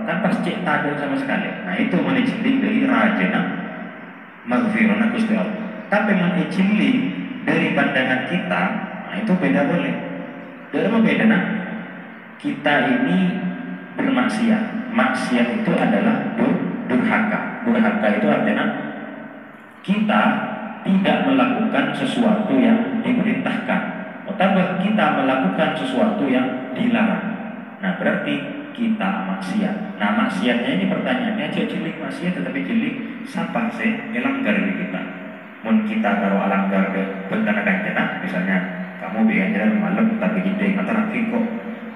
kan pas cek tak ada sama sekali. Nah itu mencilik dari rajana maghfirana Gusti Allah. Tapi mencilik dari pandangan kita, nah itu beda boleh. Dari mana beda nak? Kita ini bermaksiat. Maksiat itu adalah durhaka. Durhaka itu artinya kita tidak melakukan sesuatu yang diperintahkan, atau kita melakukan sesuatu yang dilarang. Nah berarti kita maksiat. Nah maksiatnya ini pertanyaannya cilik maksiat tetapi cilik siapa sih melanggar di kita? Mun kita kalau alanggar ke bentana kanjana, misalnya kamu bikin jalan malam tapi gede atau terakhir kok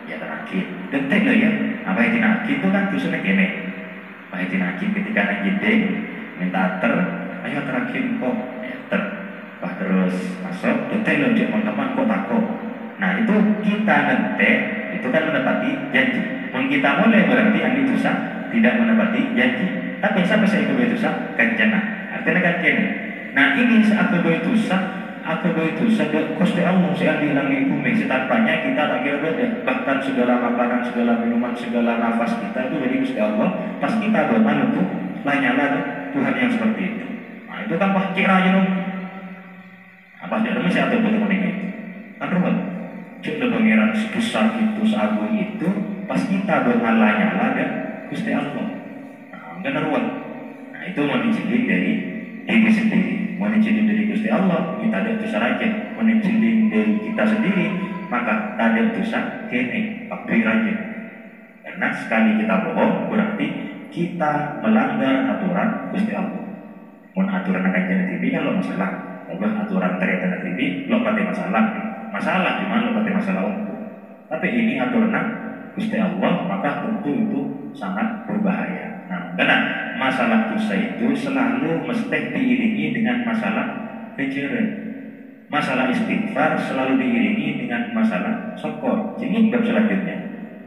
ya terakhir detek lah ya. Apa yang terakhir itu kan tulisannya gini. Apa yang terakhir ketika nak gede minta ayo terakhir kok terus masuk detek loh teman-teman kok takut. Nah itu kita detek itu kan menepati janji. Mun kita mulai berarti ahli dosa tidak menepati janji. Tapi siapa saya kebaik dosa kanjana. Artinya kan gini. Nah ini saat kebaik dosa Gusti Allah saya dihilangi bumi. Tanpanya kita tak kira beda. Bahkan segala makanan, segala minuman, segala nafas kita itu dari Gusti Allah. Pas kita bermalu tuh lanyalah Tuhan yang seperti itu. Nah itu kan pasti aja dong. Apa dia masih ada betul ini? Kan rumah. Cek pangeran sebesar itu, seagung itu, pas kita bernyala dan Gusti Allah. Nah, kan rumah. Nah itu mau dijilik dari diri sendiri. Mau dijilik dari Gusti Allah, kita ada dosa raja. Mau dijilik dari kita sendiri, maka tak ada dosa kene, pakbir raja. Karena sekali kita bohong, berarti kita melanggar aturan Gusti Allah. Mau aturan akan jadi TV kan lo masalah. Kalau aturan ternyata TV, lo pasti masalah di mana lo pasti masalah umum. Tapi ini aturan Gusti Allah, maka tentu itu sangat berbahaya. Nah, karena masalah dosa itu selalu mesti diiringi dengan masalah pikiran. Masalah istighfar selalu diiringi dengan masalah syukur. Jadi bab selanjutnya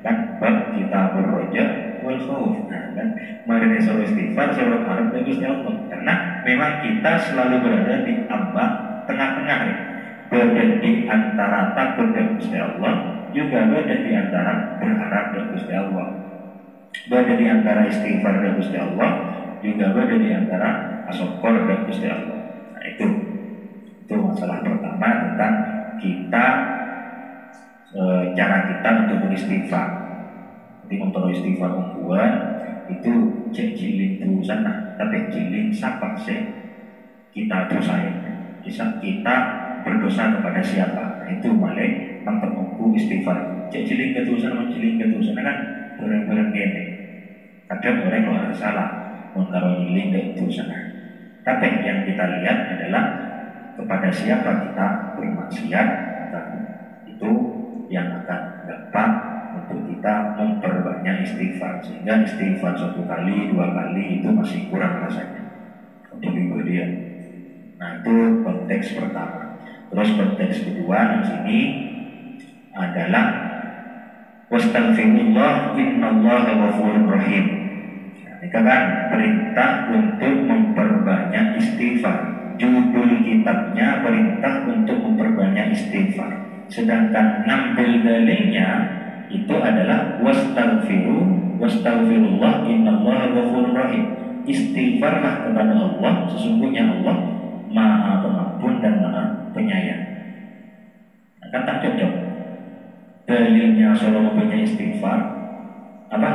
kan bab kita berroja wal khauf. Nah, kan mari suruh istighfar, suruh harap dan Gusti Allah. Karena memang kita selalu berada di ambang tengah-tengah ya. Berada di antara takut dan Gusti Allah, juga berada di antara berharap dan Gusti Allah. Berada di antara istighfar dan Gusti Allah, juga berada di antara syukur dan Gusti Allah. Nah itu masalah pertama tentang kita cara kita untuk beristighfar. Jadi untuk istighfar membuat itu cek jilin terusan tapi jilin siapa sih kita dosain. Bisa kita berdosa kepada siapa? Nah, itu malah mempermuku istighfar. Cek jilin keterusan kan barang-barang gini. Kadang orang kalau ada salah mengkaro jilin keterusan. Tapi yang kita lihat adalah kepada siapa kita bermaksiat, itu yang akan dapat untuk kita memperbanyak istighfar. Sehingga istighfar 1 kali, 2 kali itu masih kurang rasanya untuk ibadah. Nah itu konteks pertama. Terus konteks kedua di sini adalah wastaghfirullah innallaha ghafurur rahim. Nah, ini kan perintah untuk memperbanyak istighfar. Judul kitabnya perintah untuk memperbanyak istighfar. Sedangkan ngambil dalilnya itu adalah wastaghfirullah innallaha ghafurur rahim. Istighfarlah kepada Allah, sesungguhnya Allah Maha Pengampun dan Maha Penyayang. Nah, kan tak cocok. Dalilnya soal mempunyai istighfar,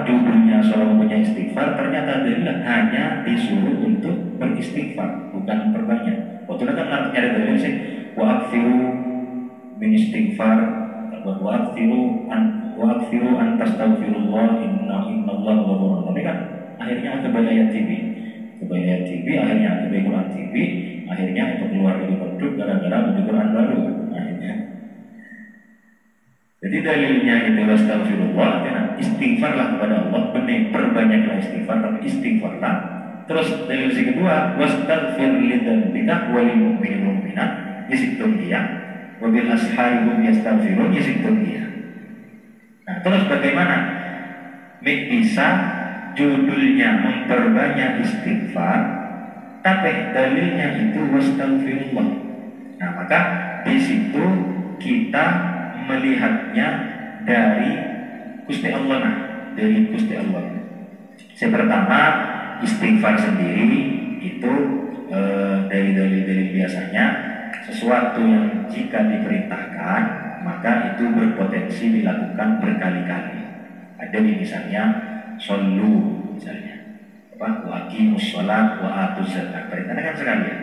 judulnya soal mempunyai istighfar, ternyata dalilnya hanya disuruh untuk beristighfar, bukan memperbanyak. Waktu itu kan nyari dalil sih, wa'afiru min istighfar, wa'afiru antastaghfirullah innallaha ghafurur rahim. Tapi kan akhirnya ke ayat TV, akhirnya ke Quran TV, akhirnya itu keluar dari produk gara-gara beli Quran baru. Akhirnya. Jadi dalilnya itu astagfirullah, artinya istighfarlah kepada Allah, benar perbanyaklah istighfar, tapi istighfarlah. Terus dalil yang kedua, wastaghfir lidzambika wa lil mu'minina wal mu'minat yasitum dia, wa bil ashari hum yastaghfirun yasitum dia. Nah, terus bagaimana bisa judulnya memperbanyak istighfar, tapi dalilnya itu wastaghfirullah. Nah, maka di situ kita melihatnya dari Gusti Allah, dari Gusti Allah. Yang pertama, istighfar sendiri itu dari dalil-dalil biasanya sesuatu yang jika diperintahkan maka itu berpotensi dilakukan berkali-kali. Ada di misalnya shollu misalnya, wa aqimus sholat wa atuz zakat, perintahnya kan sekali ya,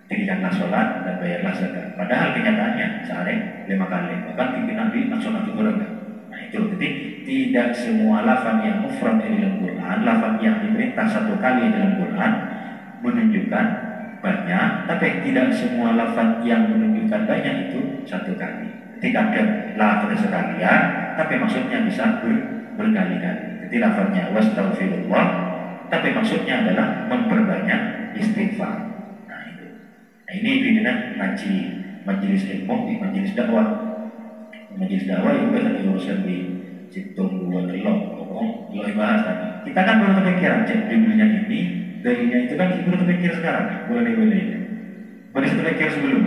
dirikanlah sholat dan bayarlah zakat. Padahal kenyataannya sehari 5 kali, bahkan pimpinan Nabi langsung nanti berangkat. Nah itu, jadi tidak semua lafaz yang mufrad di dalam Quran, lafaz yang diperintah 1 kali dalam Quran menunjukkan banyak, tapi tidak semua lafaz yang menunjukkan banyak itu 1 kali. Ketika ada lafaz sekalian, tapi maksudnya bisa berkali-kali. Jadi lafaznya wastaghfirullah, tapi maksudnya adalah memperbanyak istighfar. Nah, ini pimpinan ngaji majelis ilmu di majelis dakwah. Majelis dakwah itu kan diuruskan di Citung dua telok. Kalau bahas tadi, kita kan baru terpikiran cek judulnya ini, dalilnya itu kan baru terpikir sekarang, boleh. Baru terpikir sebelum.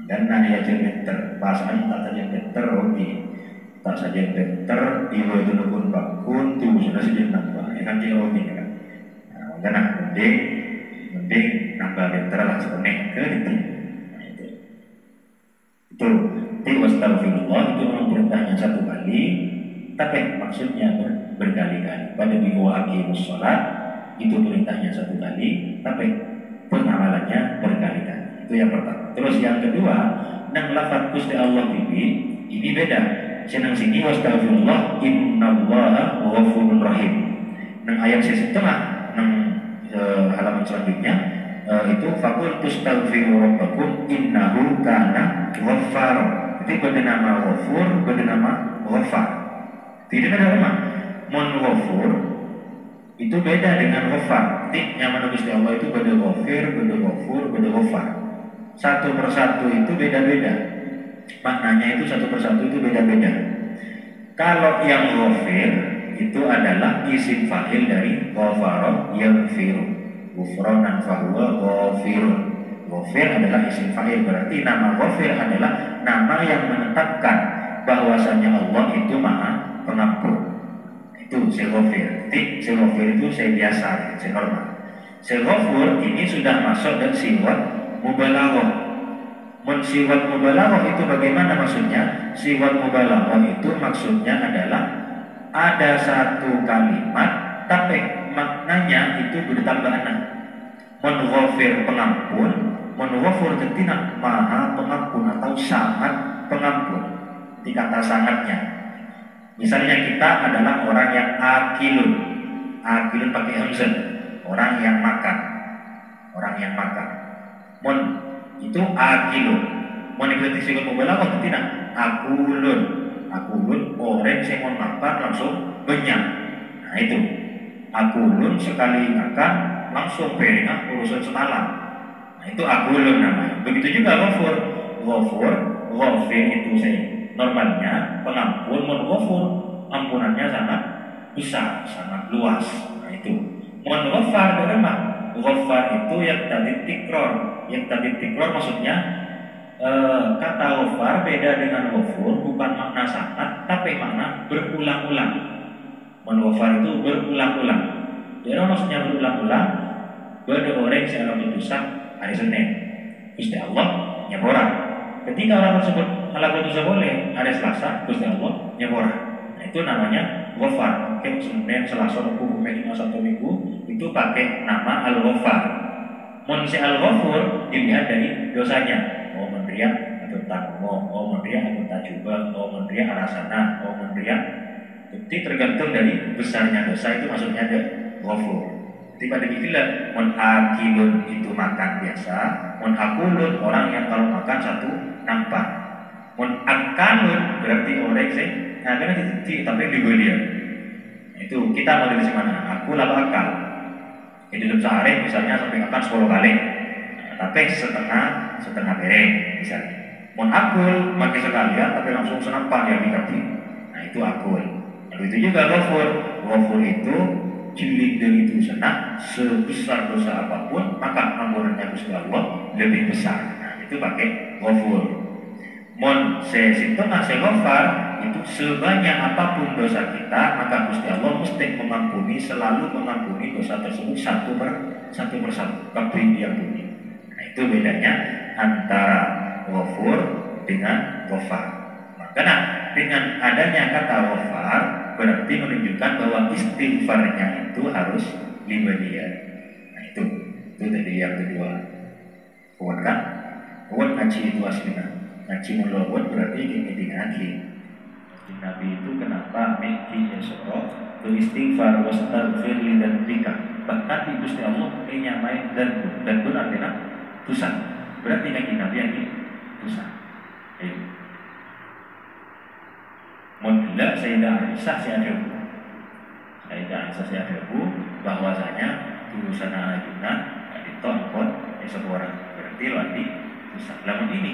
Dan nanya aja better, bahasanya tak saja better, oke. Tak saja better, ibu itu nukun bakun, tuh sudah saja nambah. Ya kan dia oke kan. Nah, karena mending nambah better lah sebenarnya ke itu. Nah, itu wastaghfirullah itu memang perintahnya 1 kali, tapi maksudnya berkali-kali. Pada wa aqimus sholat itu perintahnya 1 kali, tapi pengamalannya berkali-kali. Itu yang pertama. Terus yang kedua, nang lafaz Gusti Allah ini beda. Senang sini wastaghfirullah innallaha ghafurur rahim. Nang ayat setengah nang halaman selanjutnya itu faqul tastaghfiru rabbakum innahu kana ghaffar. Itu bernama ghafur, bernama ghaffar. Tidak ada nama. Mun ghafur itu beda dengan ghaffar. Jadi yang mana Gusti Allah itu beda ghafir, beda ghafur, beda ghaffar. Satu persatu itu beda-beda. Maknanya itu satu persatu itu beda-beda. Kalau yang ghafir itu adalah isim fa'il dari ghafara yaghfiru. Ghufranan fahuwa ghafirun. Ghafir adalah isim fa'il, berarti nama ghafir adalah nama yang menetapkan bahwasanya Allah itu Maha Pengampun. Itu Ghafir. Jadi Ghafir itu saya biasa, saya normal. Ghafur ini sudah masuk dan siwat mubalaghah. Siwat mubalaghah itu bagaimana maksudnya? Siwat mubalaghah itu maksudnya adalah ada 1 kalimat tapi maknanya itu bertambah 6. Ghafir pengampun, ghafur ketina Maha Pengampun atau sangat pengampun. Di kata sangatnya. Misalnya kita adalah orang yang akilun. Akilun pakai hamzah. Orang yang makan. Itu akilun. Mau diberarti sikut mubalaghah atau tidak? Akulun orang yang mau makan langsung banyak. Nah itu akulun sekali makan langsung banyak urusan semalam. Nah itu akulun namanya. Begitu juga ghafir itu saya normalnya pengampun. Ghafur ampunannya sangat besar, sangat luas. Nah itu ghafar bagaimana? Ghafar itu yang tadi tikror maksudnya kata ghafar beda dengan ghafur, bukan makna sangat tapi makna berulang-ulang. Ghafar itu berulang-ulang. Jadi maksudnya berulang-ulang. Bada orang yang berdosa hari Senin, Gusti Allah nyepora. Ketika orang tersebut salah berdosa boleh hari Selasa, Gusti Allah nyepora. Nah itu namanya ghafar. Oke, Senin, Selasa, Rabu, Kamis, Sabtu, Minggu itu pakai nama Al-Ghafar. Munsi Al-Ghafur dilihat dari dosanya. Oh meneriak atau takmo, oh meneriak atau tajuba, oh meneriak arasana, oh meneriak. Jadi tergantung dari besarnya dosa itu maksudnya ada ghafur. Jadi pada istilah akilun itu makan biasa, akulun orang yang kalau makan 1 nampak. Akalun berarti orang sih, nah karena itu tapi juga dia. Itu kita mau dari mana? Akul apa akal? Di dalam sehari misalnya sampai makan 10 kali, tapi setengah piring misalnya. Akul makan sekalian tapi langsung senampang yang dikasih. Nah itu akul. Lalu itu juga ghafur. Ghafur itu cilik dari dosa sebesar dosa apapun maka ampunannya Gusti Allah lebih besar. Nah itu pakai ghafur. Setengah ghafar itu sebanyak apapun dosa kita, maka Gusti Allah mesti mengampuni, selalu mengampuni dosa tersebut satu persatu. Kabri dia bunyi. Nah, itu bedanya antara ghafur dengan ghafar. Maka dengan adanya kata ghafar berarti menunjukkan bahwa istighfarnya itu harus libadiyah. Nah, itu tadi yang kedua. Kuat kan? Kuat ngaji itu aslinya. Ngaji mulawat berarti ini ngaji. Nabi itu kenapa meki yasoro beristighfar wastaghfir li dzambika. Bahkan di Gusti Allah menyamai dan artinya dosa. Berarti Nabi yang dosa. Modal Sayyidah Aisyah Syahdahu bahwasanya urusan ajunan itu angkot seorang berarti lagi dosa. Lamun ini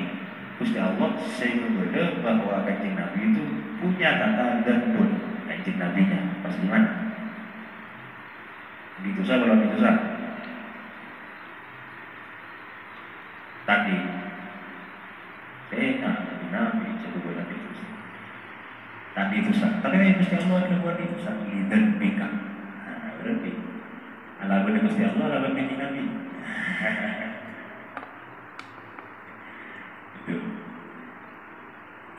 Gusti Allah saya berbeda bahwa kanjeng Nabi itu punya kata dan pun kanjeng Nabinya pas gimana? Gitu sah kalau gitu sah. Tadi Nabi saya berbeda itu tadi itu sah. Tapi Gusti Allah ada buat itu sah dan bika. Berarti ala benar Gusti Allah ala kanjeng Nabi.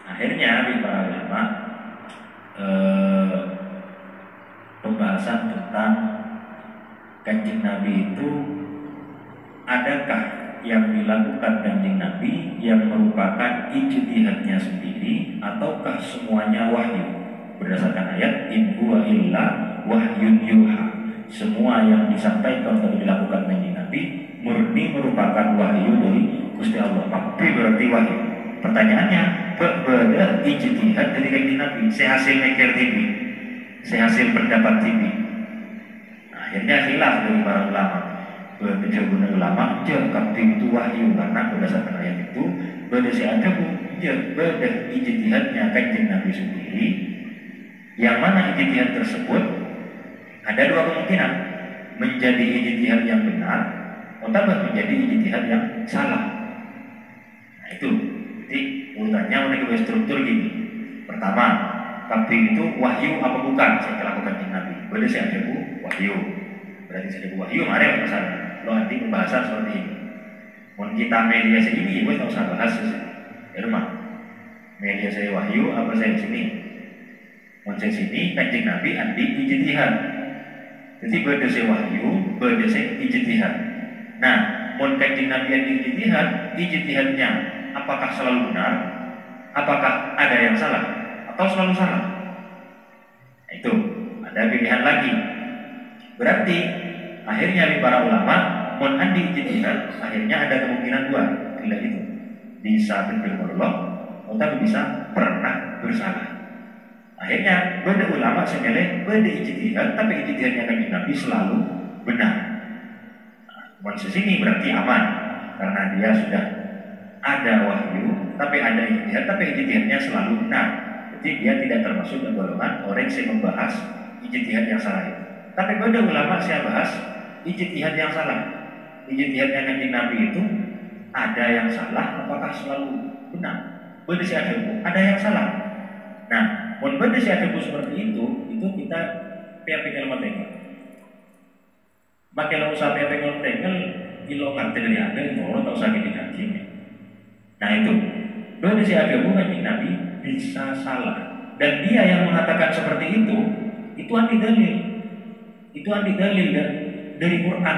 Akhirnya di para ulama pembahasan tentang kanjeng Nabi itu adakah yang dilakukan kanjeng Nabi yang merupakan ijtihadnya sendiri ataukah semuanya wahyu berdasarkan ayat in huwa illa wahyun yuha. Semua yang disampaikan atau dilakukan kanjeng Nabi murni merupakan wahyu dari Gusti Allah. Tapi berarti wahyu. Pertanyaannya, berbeda ijtihad dari kanjeng Nabi, sehasil mikir TV, sehasil pendapat TV. Nah, akhirnya khilaf dari para ulama. Beberapa ulama jawab itu wahyu karena berdasarkan ayat itu beda ada beda ijtihadnya kanjeng Nabi sendiri. Yang mana ijtihad tersebut ada dua kemungkinan, menjadi ijtihad yang benar atau menjadi ijtihad yang salah. Nah, itu. Jadi urutannya mengenai struktur gini. Pertama, kabeh itu wahyu apa bukan? Saya lakukan di Nabi. Boleh saya ada wahyu. Berarti saya ada wahyu. Mari masalah. Lo nanti pembahasan seperti ini. Mau kita media segini, gue nggak usah bahas di rumah. Media saya wahyu apa saya di sini? Mau saya sini kanjeng Nabi andi ijtihad. Jadi beda saya wahyu, beda saya ijtihad. Nah, mau kanjeng Nabi andi ijtihadnya apakah selalu benar? Apakah ada yang salah? Atau selalu salah? Nah, itu ada pilihan lagi. Berarti akhirnya di para ulama mun andi ijtihad akhirnya ada kemungkinan dua, tidak itu bisa berbolong atau bisa pernah bersalah. Akhirnya beda ulama senilai beda ijtihad, tapi ijtihadnya kanjeng Nabi selalu benar. Mun sini berarti aman karena dia sudah ada wahyu, tapi ada ijtihad, tapi ijtihadnya selalu benar. Jadi dia tidak termasuk dalam golongan orang yang membahas ijtihad yang salah itu. Tapi beda ulama saya bahas ijtihad yang salah. Ijtihadnya kanjeng Nabi itu ada yang salah, apakah selalu benar? Beda si ada yang salah. Nah, mun beda si seperti itu kita pikir matengel. Makai lo usah pikir matengel, ilo ngerti dari ada, mau tak usah gini. Nah itu, beda si kanjeng Nabi bisa salah. Dan dia yang mengatakan seperti itu anti dalil. Itu anti dalil dari Quran,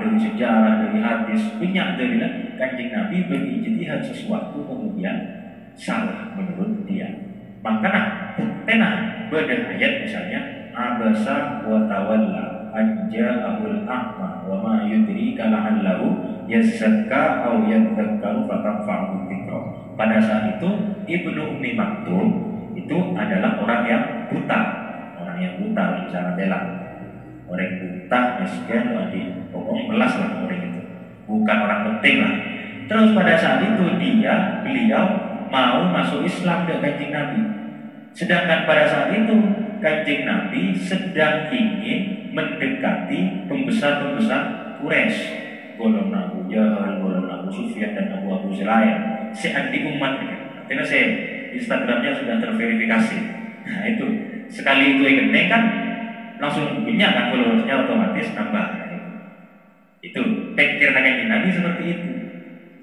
dari sejarah, dari hadis, banyak dalil kanjeng Nabi berijtihad sesuatu kemudian salah menurut dia. Maka tenang beda ayat misalnya abasa wa tawalla anja'ahul a'ma wa ma yudrika la'allahu yazakka aw yadzakkaru fatanfa'uhu dzikra. Pada saat itu Ibnu Ummi Maktum itu adalah orang yang buta bicara bela. Orang buta miskin pokoknya belas lah orang itu. Bukan orang penting lah. Terus pada saat itu beliau mau masuk Islam ke kanjeng Nabi. Sedangkan pada saat itu kanjeng Nabi sedang ingin mendekati pembesar-pembesar Quraisy, golongan Abu Jahal, golongan Abu Sufyan dan Abu Sulaim, si anti umat. Artinya Instagramnya sudah terverifikasi. Nah itu sekali itu gendeng kan langsung punya kan followersnya otomatis nambah. Itu pikir Kanjeng Nabi seperti itu.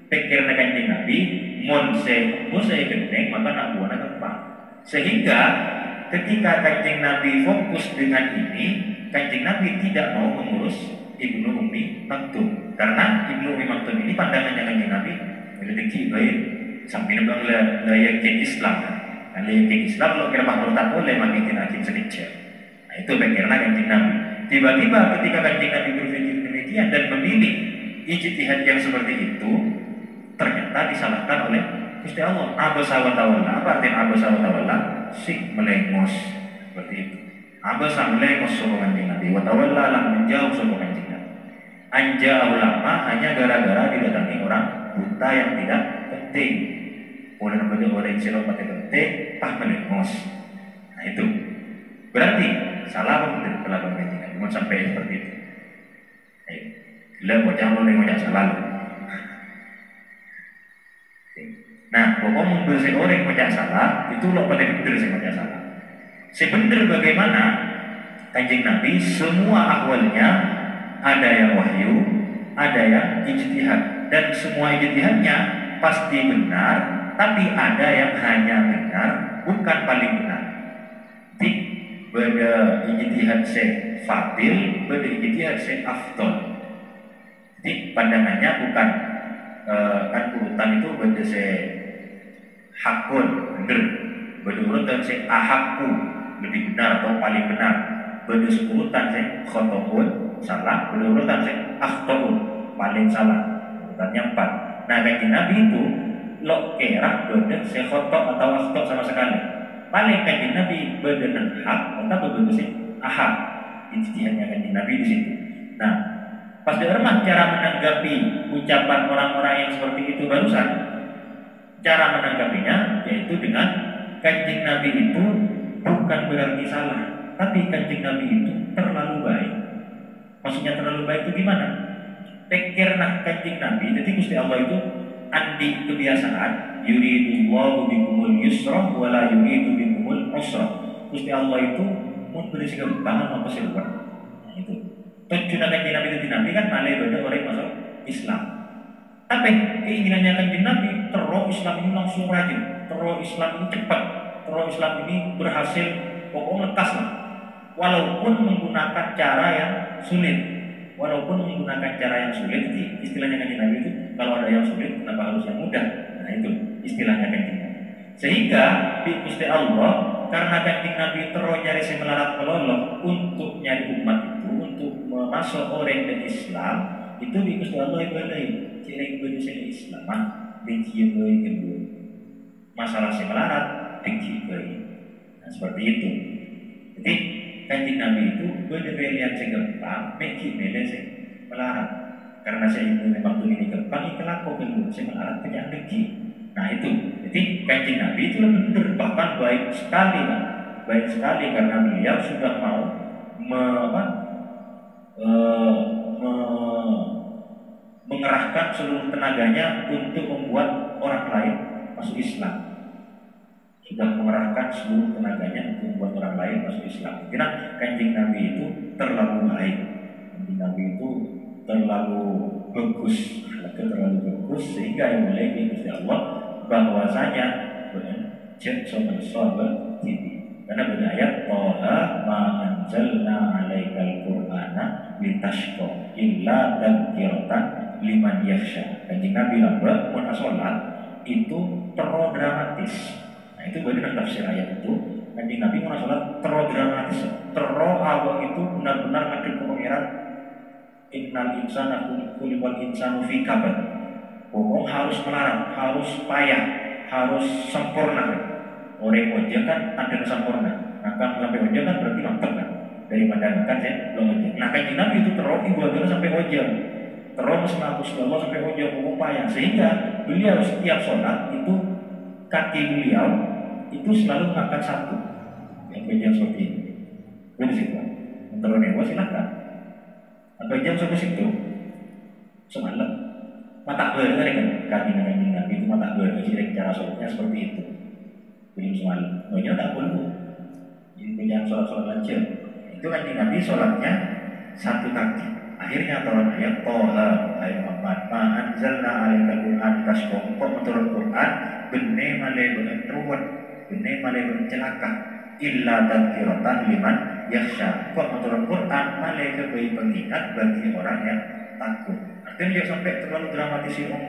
Pikir Kanjeng Nabi mon saya gendeng maka nak buana tempat. Sehingga ketika Kanjeng Nabi fokus dengan ini, Kanjeng Nabi tidak mau mengurus Ibnu Umi Maktum. Karena Ibnu Umi Maktum ini pandangannya Kanjeng Nabi rezeki baik sampai nembang layakin Islam. Dan layakin Islam lo kira murtad boleh makin hakim sedikit. Nah itu pikirnya Kanjeng Nabi. Tiba-tiba ketika Kanjeng Nabi berpikir demikian dan memilih ijtihad yang seperti itu, ternyata disalahkan oleh Gusti Allah. Abasa wa tawalla. Apa artinya abasa wa tawalla? Si melengos seperti itu. Abasa melengos sama Kanjeng Nabi. Wa tawalla lah menjauh sama Kanjeng Nabi. Anja ulama hanya gara-gara didatangi orang buta yang tidak penting. Oleh orang yang silap penting, melengos. Nah itu berarti salah benar kelakuan Kanjeng Nabi. Mau sampai seperti itu. Gila bocah lo yang salah lo. Nah, pokok membersih orang yang salah itu lo pada bener sih yang salah. Sebener bagaimana Kanjeng Nabi semua ahwalnya ada yang wahyu, ada yang ijtihad, dan semua ijtihadnya pasti benar, tapi ada yang hanya benar, bukan paling benar. Jadi beda ijtihad se fadil, beda ijtihad se afdol. Jadi pandangannya bukan kan urutan itu beda se hakun benar, beda urutan se ahakku lebih benar atau paling benar, beda urutan se khotoun salah, beda urutan se akhtoun paling salah, urutannya 4. Nah Kanjeng Nabi itu lo kira beda se khotok atau akhtok sama sekali. Paling Kanjeng Nabi beda dan hak, atau beda se ahak. Ijtihadnya Kanjeng Nabi di situ. Nah pas diorang cara menanggapi ucapan orang-orang yang seperti itu barusan, cara menanggapinya yaitu dengan Kanjeng Nabi itu bukan berarti salah, tapi Kanjeng Nabi itu terlalu baik. Maksudnya terlalu baik itu gimana? Pikir nah Kanjeng Nabi, jadi Gusti Allah itu andi kebiasaan yuridullahu bikumul yusra wala yuridu bikumul usra. Gusti Allah itu mau berisi kebangan apa sih lupa? Nah itu tujuan Kanjeng Nabi itu Nabi kan malah beda orang masuk Islam. Tapi keinginannya Kanjeng Nabi terus Islam ini langsung rajin, terus Islam ini cepat, terus Islam ini berhasil pokoknya lekas lah. Walaupun menggunakan cara yang sulit, walaupun menggunakan cara yang sulit, istilahnya Kanjeng Nabi itu kalau ada yang sulit kenapa harus yang mudah? Nah itu istilahnya Kanjeng Nabi. Sehingga di Gusti Allah karena Kanjeng Nabi terus nyari semelarat melolong untuk nyari umat itu, untuk masuk orang ke Islam itu di Gusti Allah ibadai cireng Indonesia Islam benci bayi kedua masalah semelarat benci bayi. Nah seperti itu. Jadi Kanjeng Nabi itu benar-benar lihat segempang benci beda sih melarat karena saya itu memang tuh ini gempang itu laku kedua saya melarat punya benci. Nah itu jadi Kanjeng Nabi itu benar bahkan baik sekali kan? Baik sekali karena beliau sudah mau mengerahkan seluruh tenaganya untuk membuat orang lain masuk Islam. Sudah mengerahkan seluruh tenaganya untuk membuat orang lain masuk Islam. Kira Kanjeng Nabi itu terlalu baik, Kanjeng Nabi itu terlalu bagus, terlalu bagus sehingga yang mulai Gusti Allah bahwasanya cek sobat TV. Karena benar Toha ma anzalna alaikal qur'ana litashqa illa tadhkiratan liman yakhsha. Kanjeng Nabi lamba mun salat itu terlalu dramatis. Nah itu benar tafsir ayat itu. Kanjeng Nabi mun salat terlalu dramatis, terlalu awal itu benar-benar ngadep ke pangeran. Innal insana khuliqal insanu fi kabad. Pokok harus melarang, harus payah, harus sempurna. Orang ojek kan ada sempurna. Nah kan sampai ojek kan berarti mantap kan. Daripada kan saya belum ojek. Nah Kanjeng Nabi itu terus ibadah sampai ojek. Terus menghapus Allah sampai ojek payah. Sehingga beliau setiap sholat itu kaki beliau itu selalu mengangkat satu. Yang bagian seperti ini. Boleh sih Pak. Menurut Dewa silahkan. Atau jam sampai situ semalam mata kan kaki Kanjeng Nabi itu mata jadi cara sholatnya seperti itu. belum semalam. Banyak tak perlu. Jadi banyak sholat aja. Itu kan Nabi sholatnya satu kaki. Akhirnya turun ayat Toha ayat Muhammad ma'anzalna alaikal Qur'an tasqa. Kok menurut Quran benne male beruat, benne male bercelaka illa tadzkiratan liman yakhsha. Kok menurut Quran male kebaik pengingat bagi orang yang takut. Artinya dia sampai terlalu dramatis om.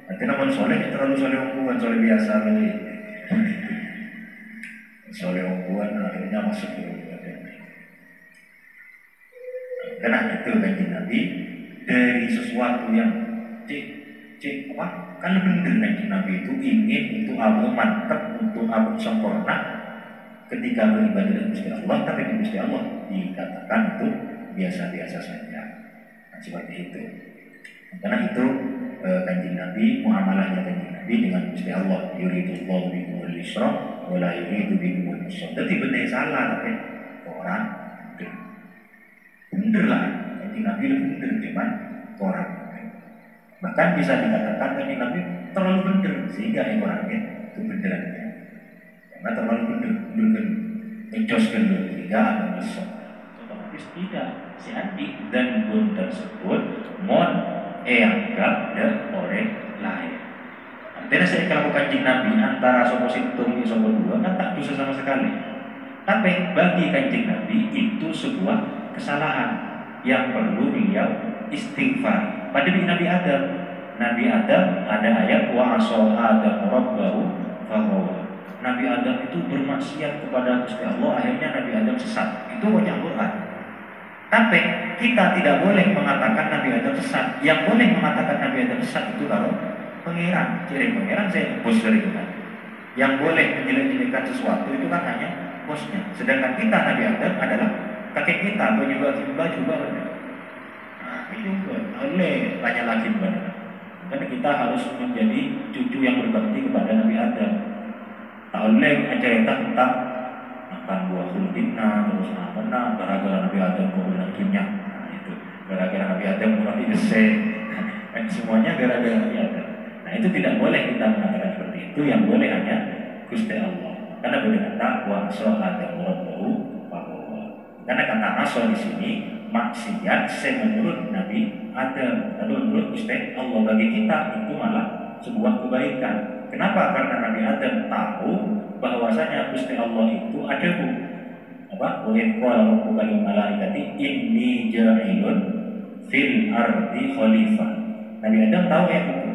Artinya namun soleh terlalu soleh bukan soleh biasa lagi. Soleh bukan akhirnya masuk ke karena itu kanjeng Nabi dari sesuatu yang cek apa kan bener kanjeng Nabi itu ingin untuk abu mantap untuk abu sempurna ketika beribadah dengan Gusti Allah, tapi Gusti Allah dikatakan itu biasa-biasa saja. Nah, seperti itu. Karena itu kanjeng Nabi muamalahnya kanjeng Nabi dengan Gusti Allah yuridullahu bikumul yusra wa la yuridu bikumul usra. Jadi benar salah tapi orang bener lah, kanjeng Nabi lebih bener cuman orang. Bahkan bisa dikatakan kanjeng Nabi terlalu bener sehingga orangnya kebenarannya. Karena terlalu bener mencoskan sehingga ada mesok. Otomatis tidak si Andi dan pun tersebut mon anggap dan orang lain. Artinya saya kalau kanjeng Nabi antara sopo situng sopo dua kan tak dosa sama sekali. Tapi bagi kanjeng Nabi itu sebuah kesalahan yang perlu beliau istighfar. Pada Nabi Adam ada ayat wa asal Adam rabbahu fahawa. Nabi Adam itu bermaksiat kepada Gusti Allah, akhirnya Nabi Adam sesat. Itu banyak Quran. Tapi kita tidak boleh mengatakan Nabi Adam sesat. Yang boleh mengatakan Nabi Adam sesat itu kalau pangeran. Jadi pangeran saya bos dari itu kan. Yang boleh menjelek-jelekan sesuatu itu kan hanya bosnya. Sedangkan kita Nabi Adam adalah kakek kita, baju banget. Nah, itu oleh banyak lagi banget. Karena kita harus menjadi cucu yang berbakti kepada Nabi Adam. Tak oleh cerita tentang makan buah kultina terus apa gara-gara Nabi Adam kemudian kimia. Nah itu gara-gara Nabi Adam kemudian dan semuanya gara-gara Nabi Adam. Nah itu tidak boleh kita mengatakan seperti itu. Yang boleh hanya Gusti Allah. Karena boleh kata wa Adam rabbahu. Karena kata asal di sini maksiat menurut Nabi Adam, lalu menurut Gusti Allah bagi kita itu malah sebuah kebaikan. Kenapa? Karena Nabi Adam tahu bahwasanya Gusti Allah itu ada apa? Wa qala rabbuka lil malaikati inni ja'ilun fil ardi khalifah. Nabi Adam tahu ya itu.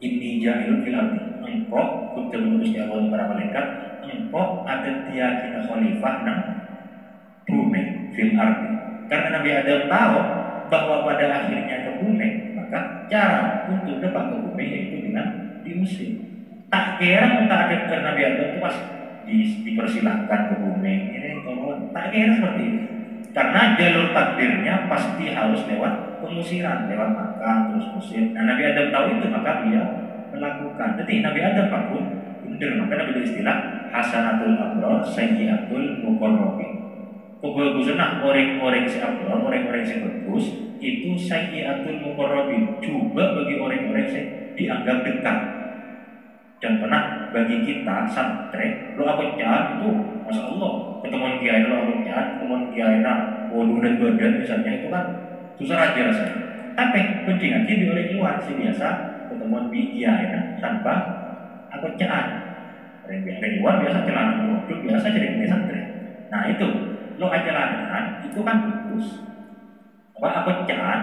Inni ja'ilun fil ardi. Engkau kudu Gusti Allah para malaikat, engkau ada tiada khalifah nang bumi fil ardi. Karena Nabi Adam tahu bahwa pada akhirnya ke bumi, maka cara untuk dapat ke bumi yaitu dengan diusir. Tak kira tak ada karena Nabi Adam itu pas dipersilahkan ke bumi ini turun. Tak kira seperti itu. Karena jalur takdirnya pasti harus lewat pengusiran, lewat makan terus usir. Nah Nabi Adam tahu itu maka dia melakukan. Jadi Nabi Adam pun benar maka Nabi istilah hasanatul abrar sayyiatul muqarrabin. Kebagusan orang-orang si abrar, orang-orang si bagus itu sayyiatul muqarrabin. Coba bagi orang-orang yang dianggap dekat. Dan pernah bagi kita santri, lo apa jahat itu, masya Allah, ketemuan kiai lo apa jahat, ketemuan kiai nak waduh dan badan misalnya itu kan susah aja rasanya. Tapi penting di orang luar sih biasa ketemuan kiai tanpa apa jahat. Orang luar biasa celana duduk biasa jadi santri. Nah itu lo ajaran itu kan bagus. Apa jahat,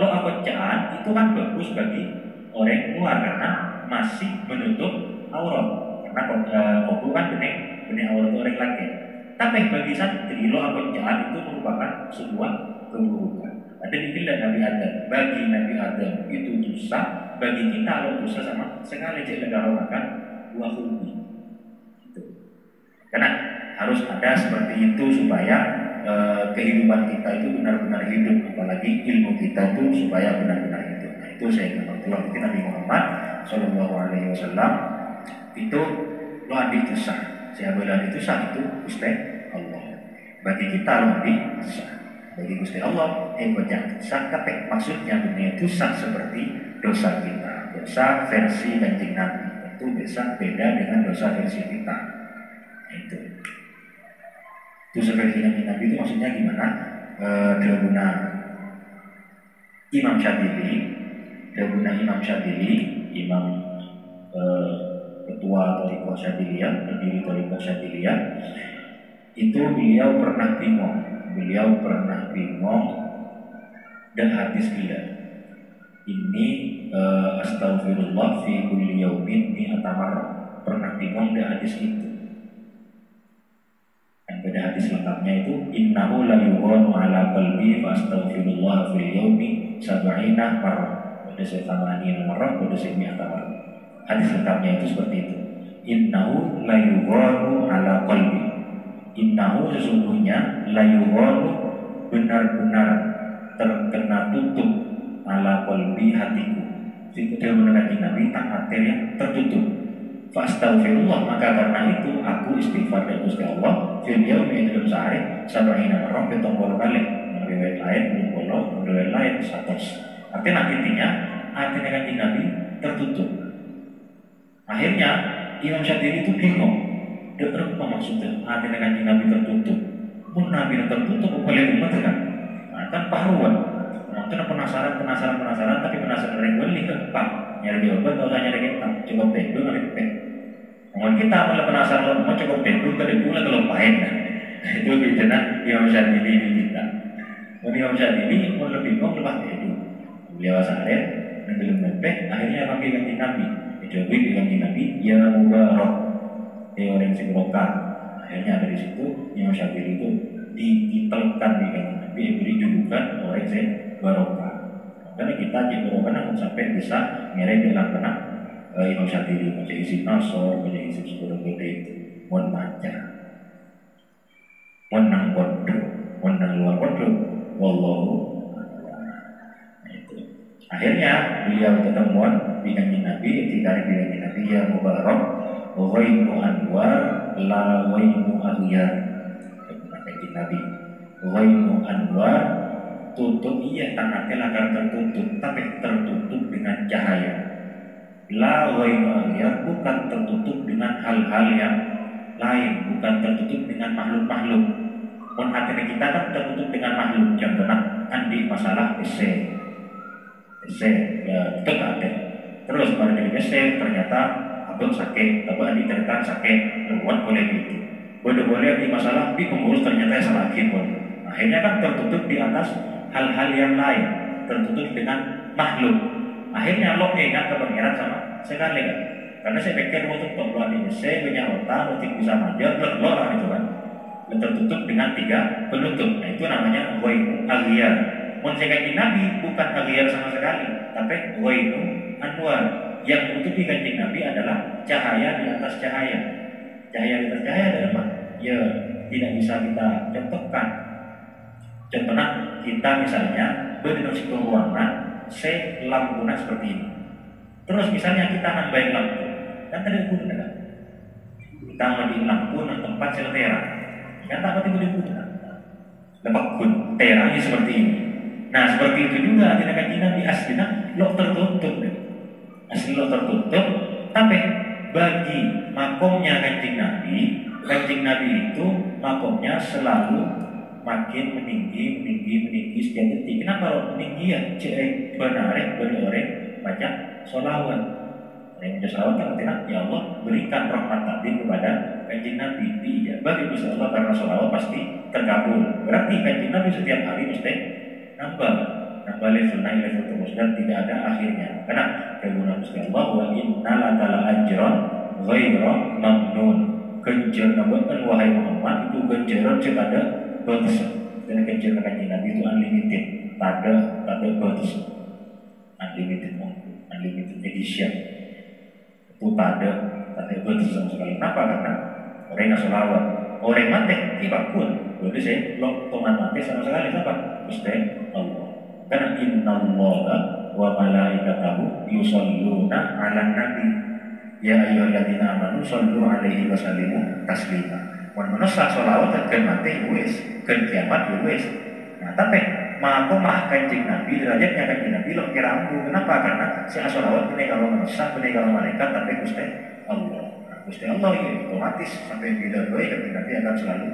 lo apa jahat itu kan bagus bagi orang luar karena masih menutup aurat karena kopu kan benih aurat orang laki. Tapi bagi santri lo apa jahat itu merupakan sebuah keburukan. Ada di Nabi Adam. Bagi Nabi Adam itu dosa, bagi kita lo dosa sama sekali jadi negara makan buah kulbi. Itu. Karena harus ada seperti itu supaya kehidupan kita itu benar-benar hidup, apalagi ilmu kita itu supaya benar-benar hidup. Nah, itu saya ingin bertulang itu Nabi Muhammad Sallallahu Alaihi Wasallam itu lo adi dosa, siapa lo adi dosa itu Gusti Allah. Bagi kita lo adi dosa, bagi Gusti Allah banyak dosa. Tapi maksudnya dunia dosa seperti dosa kita, dosa versi kanjeng Nabi. itu bisa beda dengan dosa versi kita. Itu versi Nabi itu maksudnya gimana? Guna Imam Syadili, Imam ketua Thariqah Syadiliyah, pendiri Thariqah Syadiliyah, itu beliau pernah bingung dan hadis gila. Ini astagfirullah fi kulli yaumin mi'ata marrah. Pernah bingung dan hadis itu. Dan pada hadis lengkapnya itu innahu la yughanu ala qalbi fa astaghfirullah fil yaumi sab'ina marrah. Pada setamani marrah, pada mi'ata marrah. Hadis lengkapnya itu seperti itu. Innahu la yughanu ala qalbi. Innahu sesungguhnya la yughanu benar-benar terkena tutup ala qalbi hatiku. Dia mendekati Nabi tak hati yang tertutup. Fastaghfirullah, maka karena itu aku istighfar dari Gusti Allah fil yaumi dalam sehari sab'ina marrah 70 kali. Riwayat lain 20, riwayat lain 100. Artinya intinya hati dengan Nabi tertutup. Akhirnya Imam Syadili itu bingung. Dia apa maksudnya hati dengan Nabi tertutup? Pun Nabi tertutup boleh umat kan? Kan paruan. Nah, itu penasaran, tapi penasaran dari gue lihat pak nyari jawaban atau nyari kita cukup tentu nyari kita. Mungkin kita malah penasaran mau cukup tentu ke depan lah kalau main. Itu bicara Imam Syadili ini kita. Imam Syadili mau lebih bingung lepas itu. Beliau sadar dan belum sampai akhirnya panggil ganti Nabi. Dicoba ganti Nabi ya mubarak. Dia orang Sibrokah. Akhirnya dari situ Imam Syadili itu dititelkan di ganti Nabi, beri julukan orang Sibrokah. Karena kita jadi barokah sampai bisa ngerai dalam benak Imam Syadili baca isi nasor, baca isi sepuluh gede itu, mohon baca, menang bodoh, menang luar bodoh, wallahu. Nah, itu. Akhirnya beliau ketemuan di kanjeng Nabi, ketika di kanjeng Nabi ya mubarak, ghaibu anwar, la ghaibu aghyar. Kanjeng Nabi, ghaibu anwar, tutup iya tanahnya agar tertutup, tapi tertutup dengan cahaya. La ghaibu aghyar, bukan tertutup dengan hal-hal yang lain, bukan tertutup dengan makhluk-makhluk. Pun hati kita kan tertutup dengan makhluk. Contohnya andi masalah ese ya itu tak ada. Terus pada diri ese ternyata abang sakit, tapi andi ternyata sakit, buat boleh gitu. Boleh di masalah di pengurus ternyata salah pun. Akhirnya kan tertutup di atas hal-hal yang lain, tertutup dengan makhluk. Akhirnya lo ingat kepengiran sama sekali kan? Karena saya pikir waktu pembuat ini saya punya otak, waktu bisa maju, lelah itu kan. Dan tertutup dengan 3 penutup. Nah itu namanya ghaibu aghyar. Mencegahi Nabi bukan aghyar sama sekali, tapi ghaibu anwar. Yang menutupi kanjeng Nabi adalah cahaya di atas cahaya. Cahaya di atas cahaya adalah apa? Ya tidak bisa kita contohkan. Contohnya kita misalnya berdiri di ruangan, lampunya seperti ini. Terus misalnya kita nambahin lampu, kan tadi guna kan? Kita nambahin lampu di tempat selera, kan tak berarti guna. Lepas pun terangnya seperti ini. Nah seperti itu juga tidak kajian di aslinya lo tertutup, asli lo tertutup, tapi bagi makomnya kanjeng Nabi itu makomnya selalu makin meninggi setiap detik. Kenapa kalau meninggi ya? Benar baca sholawat. Yang baca sholawat artinya ya Allah berikan rahmat tadi kepada kanjeng Nabi. Iya, bagi Gusti Allah karena sholawat pasti terkabul. Berarti kanjeng Nabi setiap hari mesti nambah level terus dan tidak ada akhirnya. Karena kegunaan Gusti Allah wa inna lakala ajran ghaira mamnun. Ganjaran nabuatan wahai Muhammad itu ganjaran kepada batas. Dan ganjaran kanjeng Nabi itu unlimited, tak ada batas. Unlimited edition itu tak ada batas sama sekali. Kenapa? Karena orang yang sholawat, orang mati tiba pun. Jadi saya tomat mati sama sekali apa? Gusti Allah. Karena innallaha wa malaikatahu yusholluna 'alan nabi. Ya ayyuhalladzina amanu shollu 'alaihi wa sallimu taslima. Mun manusia sholawat kan mati wis, kan kiamat wis. Nah, tapi mah Kanjeng Nabi, derajatnya Kanjeng Nabi lo kira ambu. Kenapa? Karena si asolawat benih kalau manusia, benih kalau malaikat, tapi Gusti Allah. Nah, Gusti Allah ini otomatis sampai bila doi Kanjeng Nabi akan selalu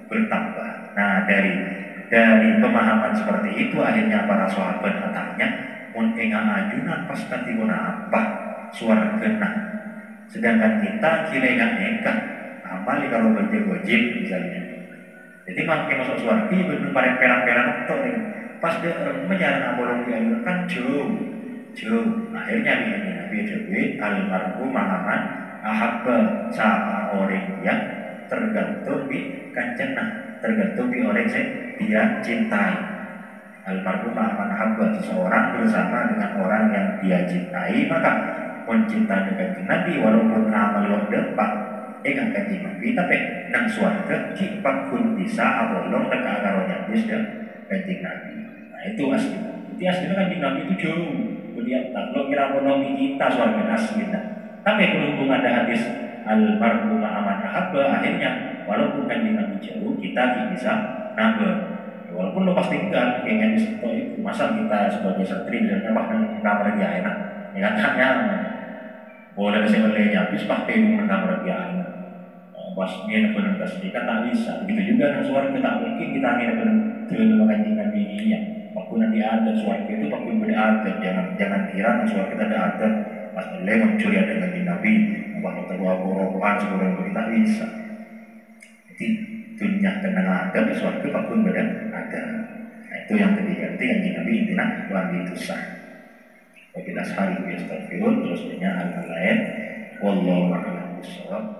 bertambah. Nah, dari pemahaman seperti itu akhirnya para sahabat katanya mun engang ajunan pas katigona apa suara kena. Sedangkan kita kira enggak amal kalau gojek misalnya. Jadi makin masuk suarga bener pada perang-perang itu pas dia menyarankan bolong dia kan jauh. Akhirnya ini Nabi Dawud almarhum Muhammad ahabba sama orang yang tergantung di kancenah, tergantung di orang yang dia cintai. Almarhum Muhammad ahabba seseorang bersama dengan orang yang dia cintai, maka mencintai dengan Nabi walaupun amal lo depak akan Nabi tapi nang suarga kipak pun bisa abolong teka karonya bis dan kanjeng Nabi. Nah itu asli. Itu aslinya kanjeng Nabi itu jauh. Beliau tak lo kira monomi kita suarga aslinya. Tapi berhubung ada hadis almarhum aman ahabba akhirnya walaupun kanjeng Nabi jauh kita bisa nambah. Walaupun lo pasti enggak pengen itu masa kita sebagai santri dan bahkan kamar dia enak. Ya katanya boleh sebelahnya habis pakai kamar dia enak. Pas dia benar kan tak bisa. Begitu juga dengan suara kita mungkin kita hanya benar mengaji Nabi ini ya. Waktu nanti ada suara itu waktu ada jangan kira suara kita ada pas mulai mencuri ada Nabi Nabi waktu terbawa-bawaan sebelum kita bisa. Jadi dunia tenang ada suara itu waktu benar ada. Nah, itu yang ketiga itu yang Nabi intinya wangi itu sah. Kita sekali biasa terus punya hal lain. Wallahu a'lam bishawab.